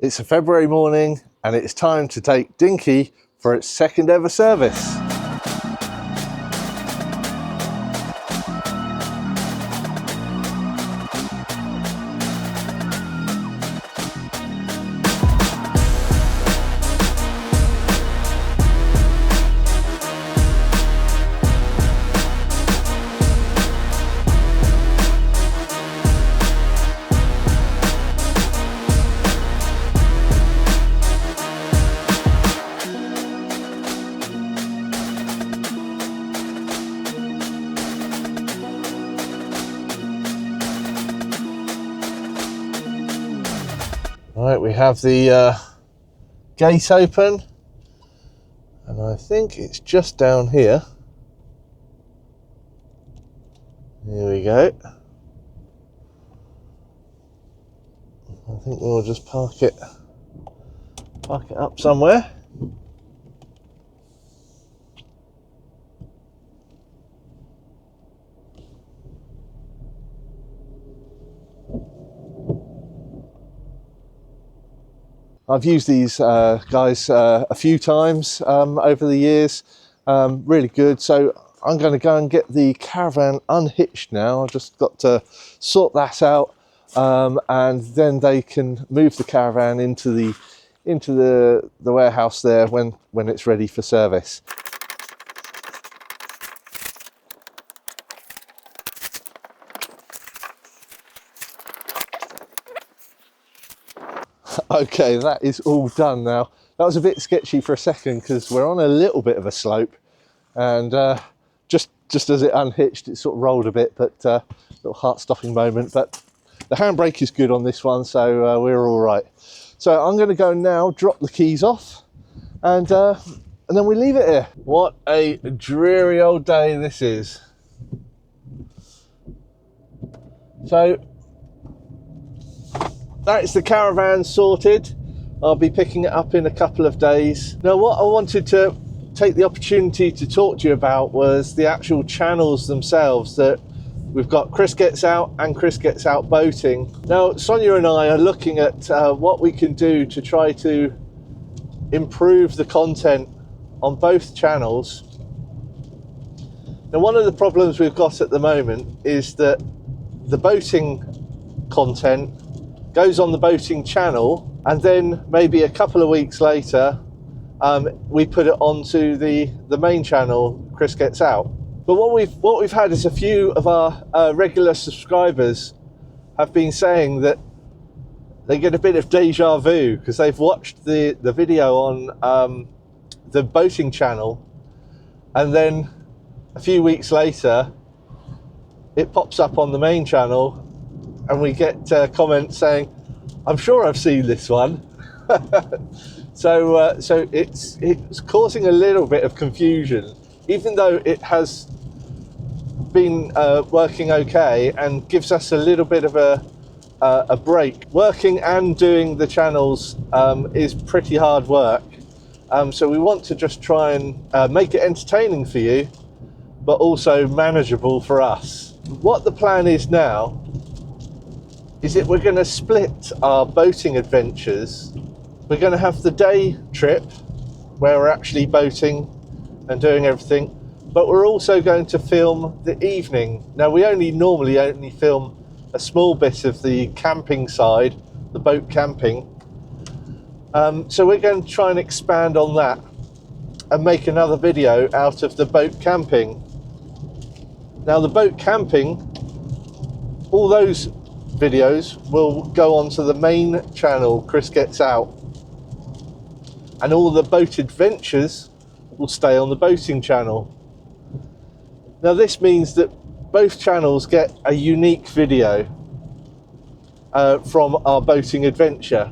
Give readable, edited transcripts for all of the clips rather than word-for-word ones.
It's a February morning and it's time to take Dinky for its second ever service. Right, we have the gate open, and I think it's just down here. Here we go. I think we'll just park it up somewhere. I've used these guys a few times over the years, really good. So I'm going to go and get the Caravan unhitched now. I've just got to sort that out, and then they can move the Caravan into the warehouse there when it's ready for service. Okay, that is all done now. That was a bit sketchy for a second because we're on a little bit of a slope, and just as it unhitched, it sort of rolled a bit, but little heart-stopping moment. But the handbrake is good on this one, so we're all right. So I'm going to go now, drop the keys off, and then we leave it here. What a dreary old day this is. So that's the Caravan sorted. I'll be picking it up in a couple of days. Now, what I wanted to take the opportunity to talk to you about was the actual channels themselves. That we've got Chris Gets Out and Chris Gets Out Boating. Now, Sonia and I are looking at what we can do to try to improve the content on both channels. Now, one of the problems we've got at the moment is that the boating content goes on the boating channel, and then maybe a couple of weeks later we put it onto the main channel, Chris Gets Out. But what we've had is a few of our regular subscribers have been saying that they get a bit of deja vu because they've watched the video on the boating channel, and then a few weeks later it pops up on the main channel, and we get comments saying, "I'm sure I've seen this one." So it's causing a little bit of confusion, even though it has been working okay and gives us a little bit of a break. Working and doing the channels is pretty hard work, so we want to just try and make it entertaining for you, but also manageable for us. What the plan is now is that we're going to split our boating adventures. We're going to have the day trip where we're actually boating and doing everything, but we're also going to film the evening. Now, we normally only film a small bit of the camping side, the boat camping, so we're going to try and expand on that and make another video out of the boat camping. Now, the boat camping, all those videos will go onto the main channel, Chris Gets Out, and all the boat adventures will stay on the boating channel. Now, this means that both channels get a unique video from our boating adventure.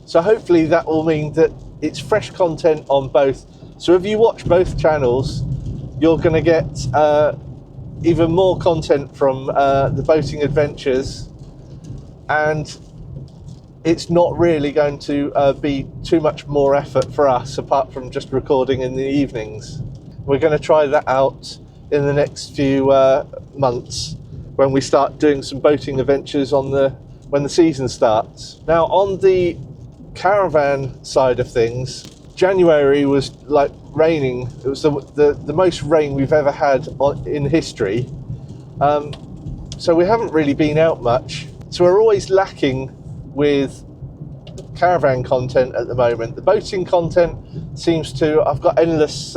So hopefully that will mean that it's fresh content on both. So if you watch both channels, you're going to get even more content from the boating adventures, and it's not really going to be too much more effort for us apart from just recording in the evenings. We're going to try that out in the next few months when we start doing some boating adventures on the when the season starts. Now, on the caravan side of things, January was like raining. It was the most rain we've ever had in history. So we haven't really been out much. So we're always lacking with caravan content at the moment. The boating content seems to, I've got endless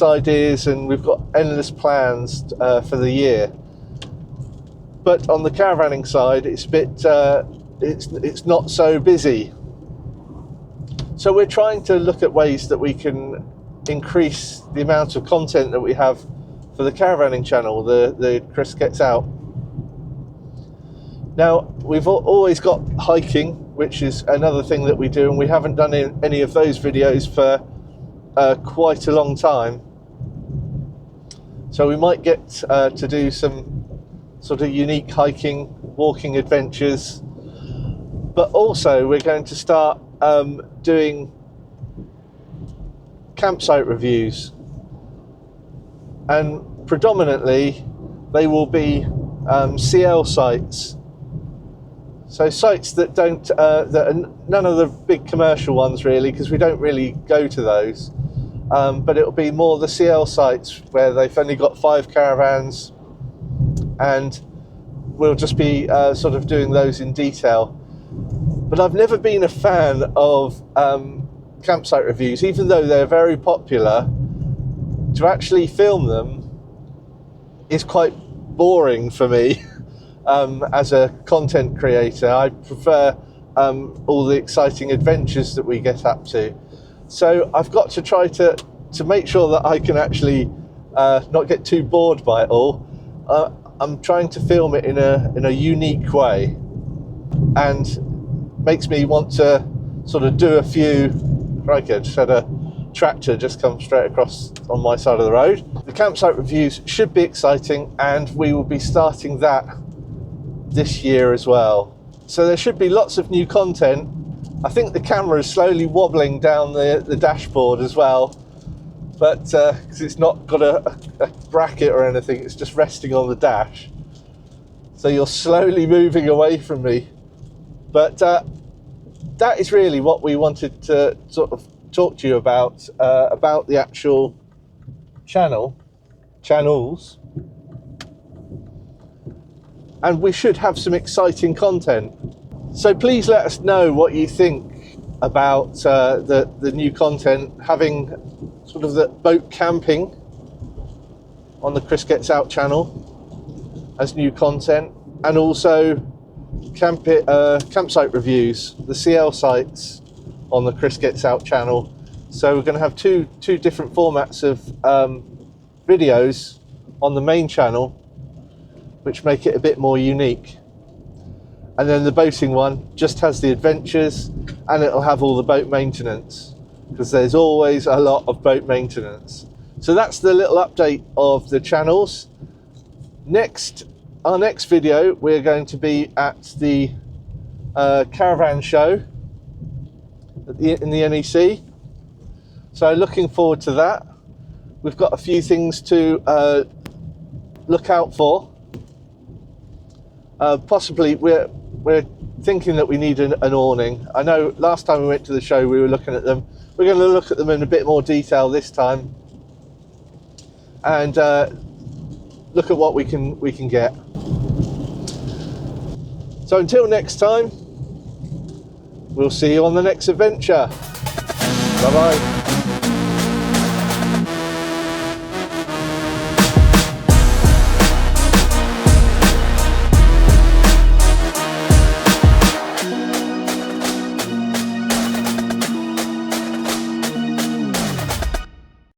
ideas, and we've got endless plans for the year. But on the caravanning side, it's a bit, it's not so busy. So we're trying to look at ways that we can increase the amount of content that we have for the caravanning channel, the Chris Gets Out. Now, we've always got hiking, which is another thing that we do, and we haven't done any of those videos for quite a long time. So we might get to do some sort of unique hiking, walking adventures. But also we're going to start doing campsite reviews. And predominantly they will be CL sites. So sites that don't, that are none of the big commercial ones really, because we don't really go to those. But it'll be more the CL sites where they've only got 5 caravans, and we'll just be sort of doing those in detail. But I've never been a fan of campsite reviews, even though they're very popular. To actually film them is quite boring for me. As a content creator, I prefer all the exciting adventures that we get up to. So I've got to try to make sure that I can actually not get too bored by it all. I'm trying to film it in a unique way, and makes me want to sort of do a few. Crikey, I just had a tractor just come straight across on my side of the road. The campsite reviews should be exciting, and we will be starting that this year as well. So there should be lots of new content. I think the camera is slowly wobbling down the dashboard as well, but because it's not got a bracket or anything, it's just resting on the dash. So you're slowly moving away from me. But that is really what we wanted to sort of talk to you about the actual channels. And we should have some exciting content. So please let us know what you think about the new content, having sort of the boat camping on the Chris Gets Out channel as new content, and also campsite reviews, the CL sites on the Chris Gets Out channel. So we're going to have two different formats of videos on the main channel, which make it a bit more unique. And then the boating one just has the adventures, and it'll have all the boat maintenance, because there's always a lot of boat maintenance. So that's the little update of the channels. Our next video, we're going to be at the Caravan Show in the NEC. So looking forward to that. We've got a few things to look out for. Possibly we're thinking that we need an awning. I know last time we went to the show we were looking at them. We're going to look at them in a bit more detail this time, and look at what we can get. So until next time, we'll see you on the next adventure. Bye bye.